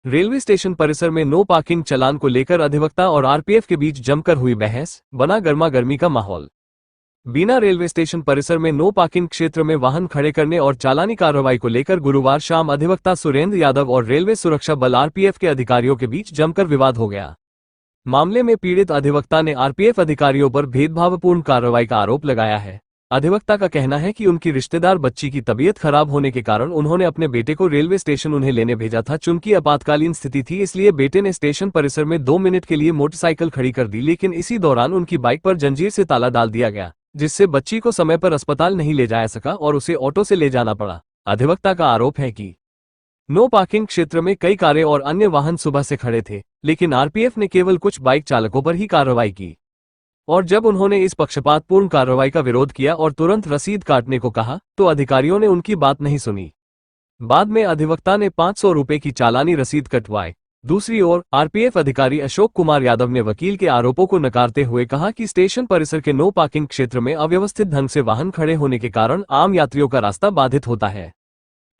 Railway station परिसर में no parking चालान को लेकर अधिवक्ता और आरपीएफ के बीच जमकर हुई बहस, बना गर्मागर्मी का माहौल। बीना रेलवे स्टेशन परिसर में नो पार्किंग क्षेत्र में वाहन खड़े करने और चालानी कार्रवाई को लेकर गुरुवार शाम अधिवक्ता सुरेंद्र यादव और रेलवे सुरक्षा बल आरपीएफ के अधिकारियों के बीच जमकर विवाद हो गया। मामले में पीड़ित अधिवक्ता ने आरपीएफ अधिकारियों पर भेदभावपूर्ण कार्रवाई का आरोप लगाया है। अधिवक्ता का कहना है कि उनकी रिश्तेदार बच्ची की तबीयत खराब होने के कारण उन्होंने अपने बेटे को रेलवे स्टेशन उन्हें लेने भेजा था। चूंकि आपातकालीन स्थिति थी, इसलिए बेटे ने स्टेशन परिसर में 2 मिनट के लिए मोटरसाइकिल खड़ी कर दी, लेकिन इसी दौरान उनकी बाइक पर जंजीर से ताला डाल दिया गया, जिससे बच्ची को समय पर अस्पताल नहीं ले जाया सका और उसे ऑटो से ले जाना पड़ा। अधिवक्ता का आरोप है कि नो पार्किंग क्षेत्र में कई कारें और अन्य वाहन सुबह से खड़े थे, लेकिन आरपीएफ ने केवल कुछ बाइक चालकों पर ही कार्रवाई की, और जब उन्होंने इस पक्षपातपूर्ण कार्रवाई का विरोध किया और तुरंत रसीद काटने को कहा तो अधिकारियों ने उनकी बात नहीं सुनी। बाद में अधिवक्ता ने 500 रुपए की चालानी रसीद कटवाई। दूसरी ओर आरपीएफ अधिकारी अशोक कुमार यादव ने वकील के आरोपों को नकारते हुए कहा कि स्टेशन परिसर के नो पार्किंग क्षेत्र में अव्यवस्थित ढंग से वाहन खड़े होने के कारण आम यात्रियों का रास्ता बाधित होता है।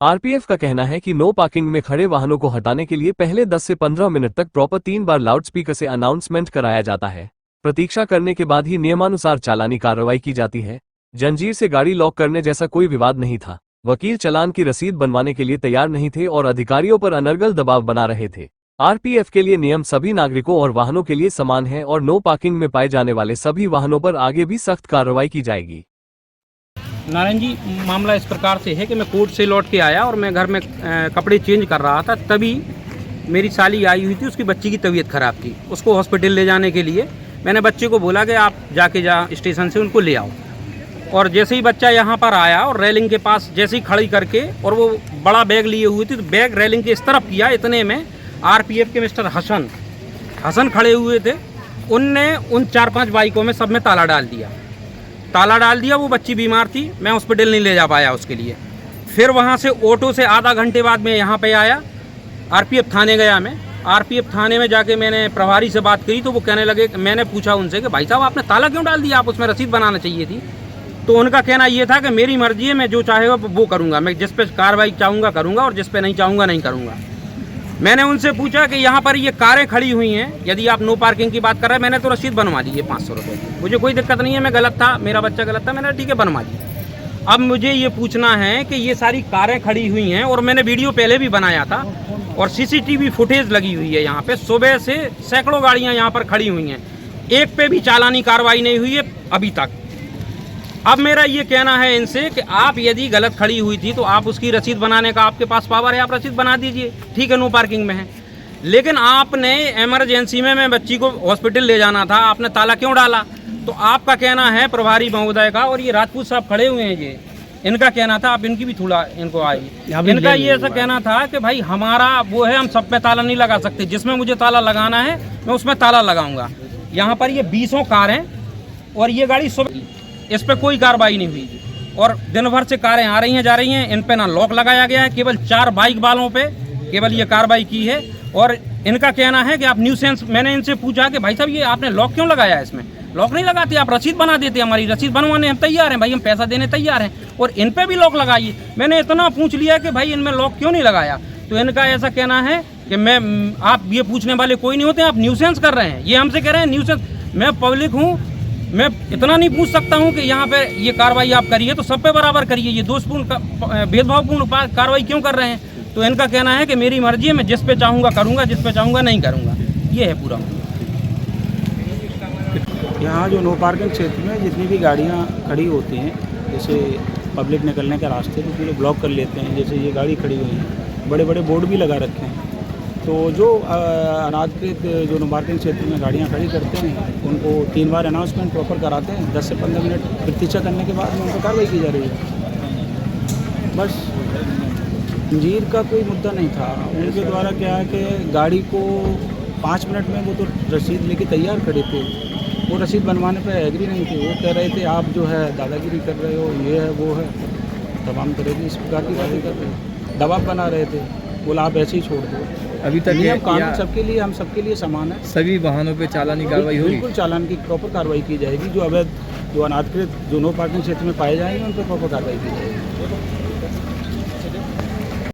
आरपीएफ का कहना है कि नो पार्किंग में खड़े वाहनों को हटाने के लिए पहले 10 से 15 मिनट तक प्रॉपर 3 बार लाउडस्पीकर से अनाउंसमेंट कराया जाता है। प्रतीक्षा करने के बाद ही नियमानुसार चालानी कार्रवाई की जाती है। जंजीर से गाड़ी लॉक करने जैसा कोई विवाद नहीं था। वकील चालान की रसीद बनवाने के लिए तैयार नहीं थे और अधिकारियों पर अनर्गल दबाव बना रहे थे। आरपीएफ के लिए नियम सभी नागरिकों और वाहनों के लिए समान है और नो पार्किंग में पाए जाने वाले सभी वाहनों पर आगे भी सख्त कार्रवाई की जाएगी। नारायण जी, मामला इस प्रकार से है कि मैं कोर्ट से लौट के आया और मैं घर में कपड़े चेंज कर रहा था, तभी मेरी साली आई हुई थी। उसकी बच्ची की तबीयत खराब थी। उसको हॉस्पिटल ले जाने के लिए मैंने बच्चे को बोला कि आप जाके स्टेशन से उनको ले आओ। और जैसे ही बच्चा यहाँ पर आया और रेलिंग के पास जैसे ही खड़ी करके, और वो बड़ा बैग लिए हुए थे, तो बैग रेलिंग के इस तरफ किया, इतने में आरपीएफ के मिस्टर हसन खड़े हुए थे। उनने उन 4-5 बाइकों में सब में ताला डाल दिया। वो बच्ची बीमार थी, मैं हॉस्पिटल नहीं ले जा पाया उसके लिए। फिर वहाँ से ऑटो से आधा घंटे बाद मैं यहाँ पे आया, आरपीएफ थाने गया। मैं आरपीएफ थाने में जाके मैंने प्रभारी से बात करी तो वो कहने लगे, मैंने पूछा उनसे कि भाई साहब आपने ताला क्यों डाल दिया, आप उसमें रसीद बनाना चाहिए थी। तो उनका कहना ये था कि मेरी मर्जी है, मैं जो चाहेगा वो करूँगा, मैं जिस पे कार्रवाई चाहूँगा करूँगा और जिस पे नहीं चाहूँगा नहीं करूँगा। मैंने उनसे पूछा कि यहाँ पर ये कारें खड़ी हुई हैं, यदि आप नो पार्किंग की बात कर रहे हैं, मैंने तो रसीद बनवा दी है 500 रुपये की, मुझे कोई दिक्कत नहीं है, मैं गलत था, मेरा बच्चा गलत था, मैंने ठीक है बनवा दी। अब मुझे ये पूछना है कि ये सारी कारें खड़ी हुई हैं और मैंने वीडियो पहले भी बनाया था और सीसीटीवी फुटेज लगी हुई है यहाँ पे, सुबह से सैकड़ों गाड़ियाँ यहाँ पर खड़ी हुई हैं, एक पे भी चालानी कार्रवाई नहीं हुई है अभी तक। अब मेरा ये कहना है इनसे कि आप यदि गलत खड़ी हुई थी तो आप उसकी रसीद बनाने का आपके पास पावर है, आप रसीद बना दीजिए, ठीक है, नो पार्किंग में है। लेकिन आपने इमरजेंसी में मैं बच्ची को हॉस्पिटल ले जाना था, आपने ताला क्यों डाला? तो आपका कहना है प्रभारी महोदय का, और ये राजपूत साहब खड़े हुए हैं, ये इनका कहना था, आप इनकी भी थोड़ा इनको आई, इनका ये ऐसा कहना था कि भाई हमारा वो है, हम सब पे ताला नहीं लगा सकते, जिसमें मुझे ताला लगाना है मैं उसमें ताला लगाऊंगा। यहाँ पर ये 20 कार हैं और ये गाड़ी सुबह, इस पर कोई कार्रवाई नहीं हुई और दिन भर से कारें आ रही हैं जा रही हैं, इन पे ना लॉक लगाया गया है, केवल 4 बाइक वालों पे केवल ये कार्रवाई की है। और इनका कहना है कि आप न्यूसेंस, मैंने इनसे पूछा कि भाई साहब ये आपने लॉक क्यों लगाया है, इसमें लॉक नहीं लगाते, आप रसीद बना देते, हमारी रसीद बनवाने हम तैयार हैं भाई, हम पैसा देने तैयार हैं, और इन पे भी लॉक लगाइए। मैंने इतना पूछ लिया कि भाई इनमें लॉक क्यों नहीं लगाया, तो इनका ऐसा कहना है कि मैं, आप ये पूछने वाले कोई नहीं होते, आप न्यूसेंस कर रहे हैं, ये हमसे कह रहे हैं न्यूसेंस। मैं पब्लिक हूँ, मैं इतना नहीं पूछ सकता हूँ कि यहाँ पे ये कार्रवाई आप करिए तो सब पे बराबर करिए, ये दोषपूर्ण भेदभावपूर्ण कार्रवाई क्यों कर रहे हैं? तो इनका कहना है कि मेरी मर्जी है, मैं जिस पे चाहूँगा करूँगा, जिस पे चाहूँगा नहीं करूँगा, ये है पूरा। यहाँ जो नो पार्किंग क्षेत्र में जितनी भी गाड़ियाँ खड़ी होती हैं, जैसे पब्लिक निकलने के रास्ते तो पूरे ब्लॉक कर लेते हैं, जैसे ये गाड़ी खड़ी हुई है, बड़े बड़े बोर्ड भी लगा रखे हैं। तो जो अनाधिकृत जो नो पार्किंग क्षेत्र में गाड़ियाँ खड़ी करते हैं उनको 3 बार अनाउंसमेंट प्रॉपर कराते हैं, 10 से 15 मिनट प्रतीक्षा करने के बाद में उन पर कार्रवाई की जा रही है। बस जंजीर का कोई मुद्दा नहीं था, उनके द्वारा क्या है कि गाड़ी को 5 मिनट में वो तो रसीद लेके तैयार खड़े थे, वो रसीद बनवाने पर एग्री नहीं थे, वो कह रहे थे आप जो है दादागिरी कर रहे हो, ये है वो है, तमाम तरह की इस प्रकार की बातें कर रहे हैं, दबाव बना रहे थे, बोला आप ऐसे ही छोड़ दो। अभी तक नियम कानून सबके लिए, हम सबके लिए समान है, सभी वाहनों पे चालानी कार्रवाई होगी, बिल्कुल चालान की प्रॉपर कार्रवाई की जाएगी। जो अवैध, जो अनाधिकृत, जो नो पार्किंग क्षेत्र में पाए जाएंगे उन पर प्रॉपर कार्रवाई की जाएगी।